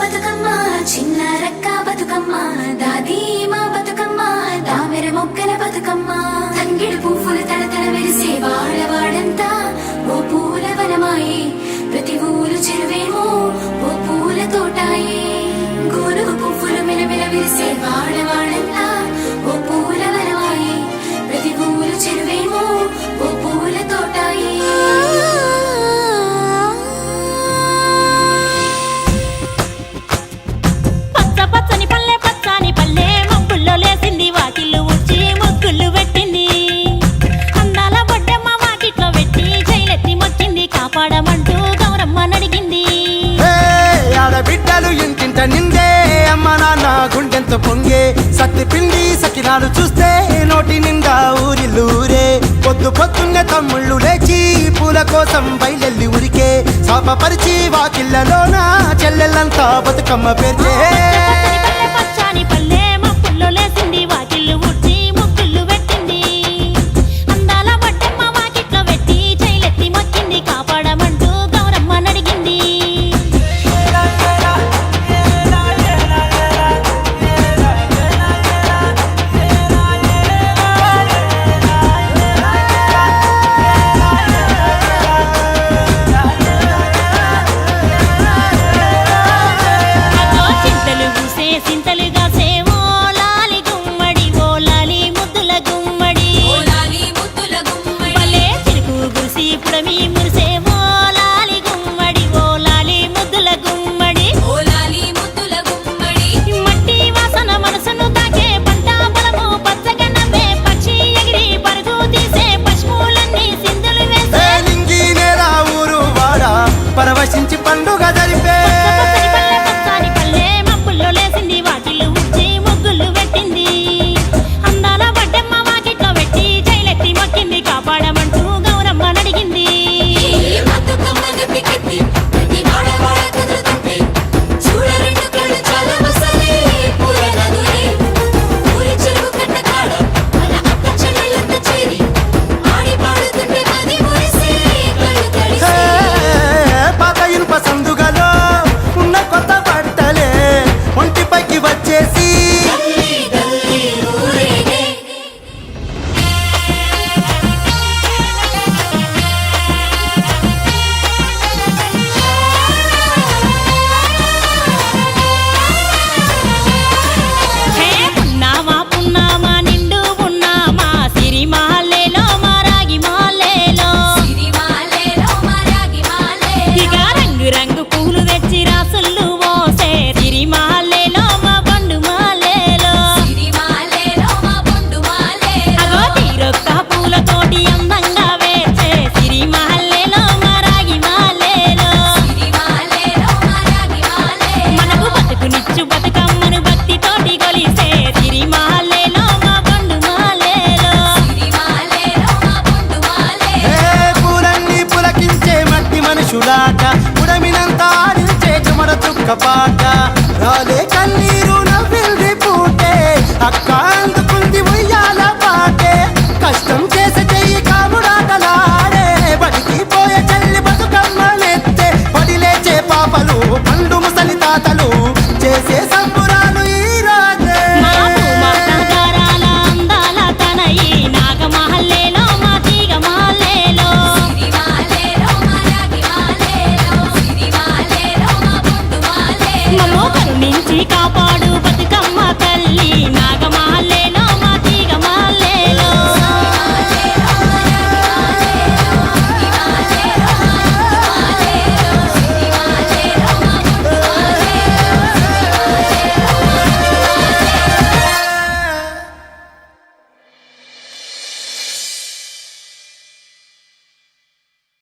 బతుకమ్మ చిన్న రక్క బతుకమ్మ దాది మా బతుకమ్మ దామెర మొక్కల బతుకమ్మ తంగిడి పువ్వులు తడతడ వెలిసే వాడవాడంతా ఓ పూల వనమాయే ప్రతి ఊరు చెరువేమో ఓ పూల తోటాయే గోనుగు పువ్వులు మెలమెల విరిసే వాడవాడంతా ఓ పూల వనమాయే ప్రతి ఊరు చెరువేమో ఓ పూల తోటాయే కాపాడమంటూ గౌరమ్మ నడిగింది. ఆడబిడ్డలు ఇంటింట నిందే అమ్మ నాన్న గుండెంత పొంగే సత్తి పిండి సకినాలు చూస్తే నోటి నిండా ఊరిల్లూరే పొద్దు పొద్దున్నే తమ్ముళ్ళు లేచి పూల కోసం బయలెల్లి ఉరికే శాపపరిచి వాకిళ్ళలోన చెల్లెళ్ళంతా బతుకమ్మ పేర్చే పచ్చాని పల్లె మప్పుల్లో లేసింది వాకిళ్ళు ఊడ్చి ముగ్గుళ్ళు పెట్టింది. అందాల బొడ్డమ్మ వాకిట్లో పెట్టి చైలెత్తి మొక్కింది కాపాడమంటూ గౌరమ్మ నడిగింది. చింతలు పూసే సింతలుగా సేవో లాలి గుమ్మడి ఓ లాలి ముద్దుల గుమ్మడి భలే చిరుకు గురిసి పుడమి మురిసేమో లాలి గుమ్మడి ఓ లాలి ముద్దుల గుమ్మడి మట్టి వాసన మనసును తాకే పంట పొలము పచ్చగా నవ్వే పక్షి ఎగిరి పరుగు తీసే పశువులన్నీ సింధులు వేసే లింగి నేల ఊరు వాడ పరవశించి పండుగ జరిపే పచ్చని పల్లె మబ్బుల్లో లేసింది వాకిళ్ళు ఊడ్చి ముగ్గులు పెట్టింది. అందాల బొడ్డమ్మ వాకిట్లో పెట్టి చైలెత్తి మొక్కింది కాపాడమంటూ గౌరమ్మ నడిగింది. పాత ఇనుప సందుగలో ఉన్న కొత్త బట్టలే ఒంటిపైకి వచ్చేసి హే పున్నామా పున్నామా నిండు పున్నామా సిరిమాలేలో మా రాగి మాలేలో ఇక రంగు రంగు పూలు తెచ్చి రాసుళ్ళు పోసే సిరిమాలేలో మా బండు మాలేలో అగో తీరొక్క పూలతోటి అందంగా వేచే సిరిమాలేలో మా రాగి మాలేలో మనకు బతుకునిచ్చు బతుకమ్మను భక్తితోటి కొలిసే సిరిమాలేలో మా బండు మాలేలో పూలన్నీ పులకించే మట్టి మనుషులాట ఉడమినంతా ఆడించే చెమడ చుక్క పాట రాలే కన్నీరు నవ్వింది పూటే అక్క అందుకుంది ఉయ్యాల పాటే కష్టం చేసే చెయ్యి కాముడాటలాడే బడికి పోయే చెల్లి బతుకమ్మనెత్తే పడి లేచే పాపలు పండు ముసలి తాతలు చేసే సంబురాలు ఈ రాజే మా భూమాత గారాల అందాల తనయి నాగమహల్లేలో మా తీగ మాలేలో మమ్మో కరుణించి కాపాడు